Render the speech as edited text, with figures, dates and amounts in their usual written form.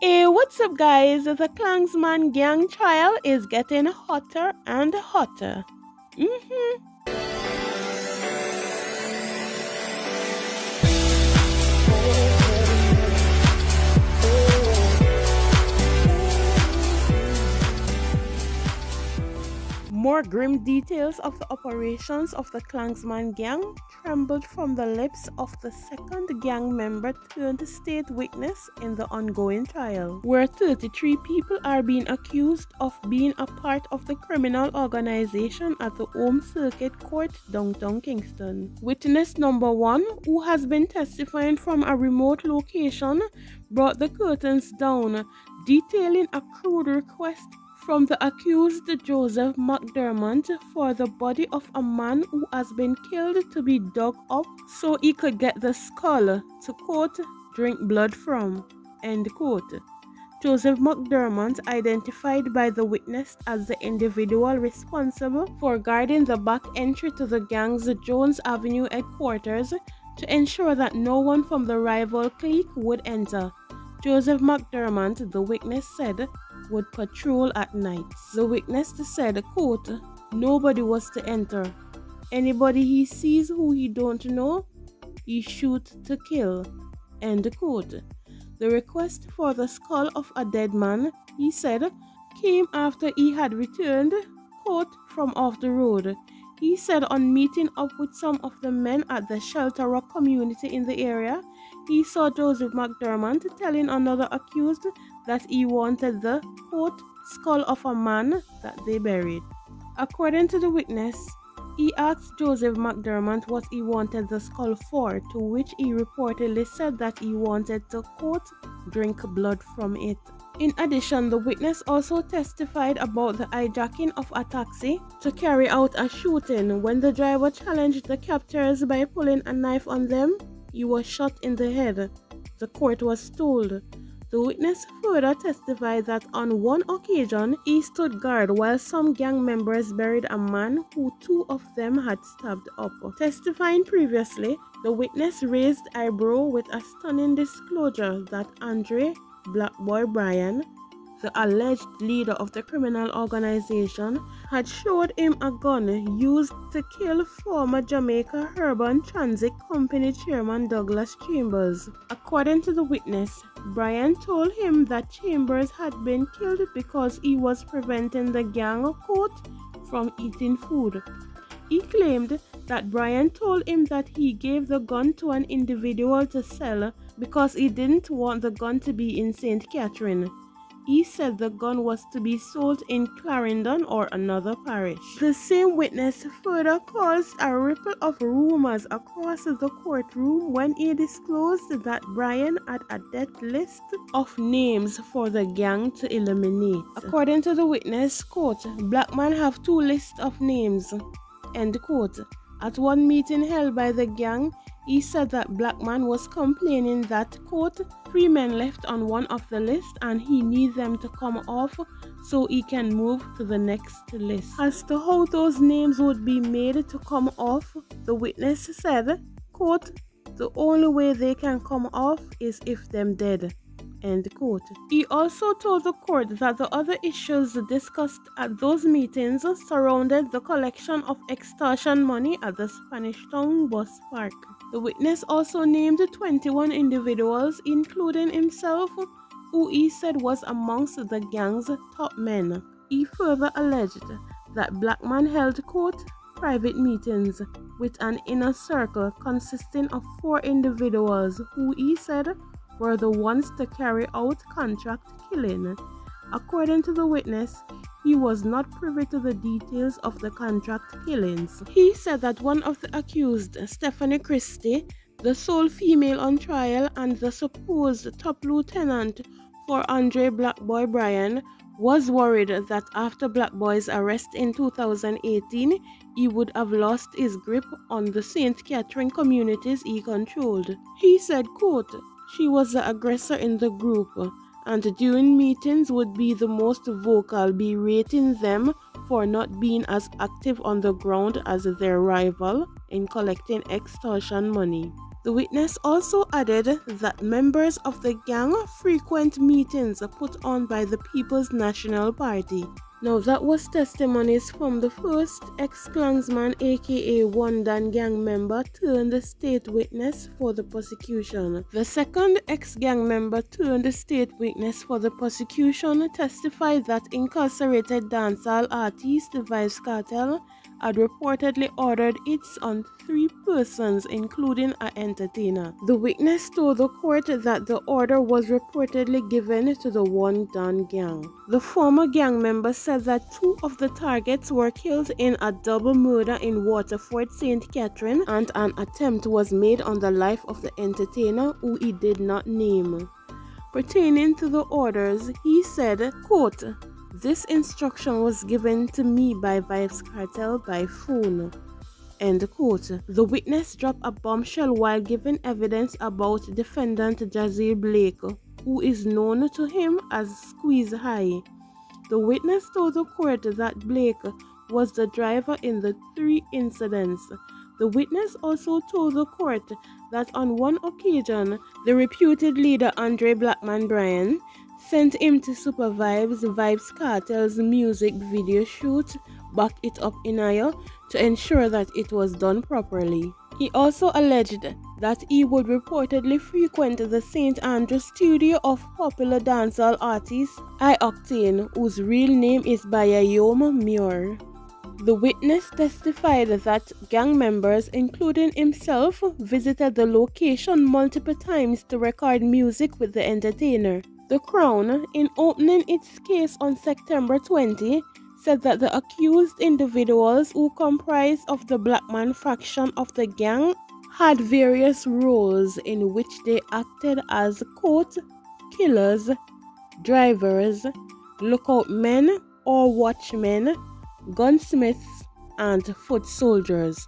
Hey, what's up, guys? The Klangsman gang trial is getting hotter and hotter. More grim details of the operations of the Klangsman gang trembled from the lips of the second gang member turned state witness in the ongoing trial, where 33 people are being accused of being a part of the criminal organization at the Home Circuit Court downtown Kingston. Witness number 1, who has been testifying from a remote location, brought the curtains down, detailing a crude request from the accused Joseph McDermott for the body of a man who has been killed to be dug up so he could get the skull to, quote, drink blood from, end quote. Joseph McDermott, identified by the witness as the individual responsible for guarding the back entry to the gang's Jones Avenue headquarters to ensure that no one from the rival clique would enter. Joseph McDermott, the witness said, would patrol at night. The witness said, quote, nobody was to enter. Anybody he sees who he don't know, he shoot to kill, end quote. The request for the skull of a dead man, he said, came after he had returned, quote, from off the road. He said on meeting up with some of the men at the Shelter Rock community in the area, he saw Joseph McDermott telling another accused that he wanted the, quote, skull of a man that they buried. According to the witness, he asked Joseph McDermott what he wanted the skull for, to which he reportedly said that he wanted to, quote, drink blood from it. In addition, the witness also testified about the hijacking of a taxi to carry out a shooting. When the driver challenged the captors by pulling a knife on them, he was shot in the head. The court was told. The witness further testified that on one occasion, he stood guard while some gang members buried a man who 2 of them had stabbed up. Testifying previously, the witness raised eyebrow with a stunning disclosure that Andre Blackboy Bryan, the alleged leader of the criminal organization, had showed him a gun used to kill former Jamaica Urban Transit Company chairman Douglas Chambers. According to the witness, Bryan told him that Chambers had been killed because he was preventing the gang, quote, from eating food. He claimed that Bryan told him that he gave the gun to an individual to sell because he didn't want the gun to be in St. Catherine. He said the gun was to be sold in Clarendon or another parish. The same witness further caused a ripple of rumors across the courtroom when he disclosed that Bryan had a death list of names for the gang to eliminate. According to the witness, quote, black man have 2 lists of names, end quote. At one meeting held by the gang, he said that Blackman was complaining that, quote, 3 men left on one of the list and he needs them to come off so he can move to the next list. As to how those names would be made to come off, the witness said, quote, the only way they can come off is if them dead, end quote. He also told the court that the other issues discussed at those meetings surrounded the collection of extortion money at the Spanish Town bus park. The witness also named 21 individuals, including himself, who he said was amongst the gang's top men. He further alleged that Blackman held, quote, private meetings with an inner circle consisting of 4 individuals who he said were the ones to carry out contract killing. According to the witness, he was not privy to the details of the contract killings. He said that one of the accused, Stephanie Christie, the sole female on trial and the supposed top lieutenant for Andre Blackboy Bryan, was worried that after Blackboy's arrest in 2018, he would have lost his grip on the St. Catherine communities he controlled. He said, quote, she was the aggressor in the group, and during meetings would be the most vocal, berating them for not being as active on the ground as their rival in collecting extortion money. The witness also added that members of the gang frequent meetings put on by the People's National Party. Now that was testimonies from the first ex-Klansman aka One Dan gang member turned state witness for the prosecution. The second ex-gang member turned state witness for the prosecution testified that incarcerated dancehall artist Vybz Kartel had reportedly ordered hits on 3 persons, including an entertainer. The witness told the court that the order was reportedly given to the One Dan gang. The former gang member said that 2 of the targets were killed in a double murder in Waterford, St. Catherine, and an attempt was made on the life of the entertainer, who he did not name. Pertaining to the orders, he said, quote, "This instruction was given to me by Vybz Kartel by phone." End quote. The witness dropped a bombshell while giving evidence about defendant Jazzy Blake, who is known to him as Squeeze High. The witness told the court that Blake was the driver in the 3 incidents. The witness also told the court that on one occasion, the reputed leader Andre Blackman Bryan sent him to supervise Vybz Kartel's music video shoot, Back It Up Inaya, to ensure that it was done properly. He also alleged that he would reportedly frequent the St. Andrews studio of popular dancehall artist I-Octane, whose real name is Bayayom Muir. The witness testified that gang members, including himself, visited the location multiple times to record music with the entertainer. The Crown, in opening its case on September 20, said that the accused individuals who comprised of the Blackman faction of the gang had various roles in which they acted as, quote, killers, drivers, lookout men or watchmen, gunsmiths, and foot soldiers.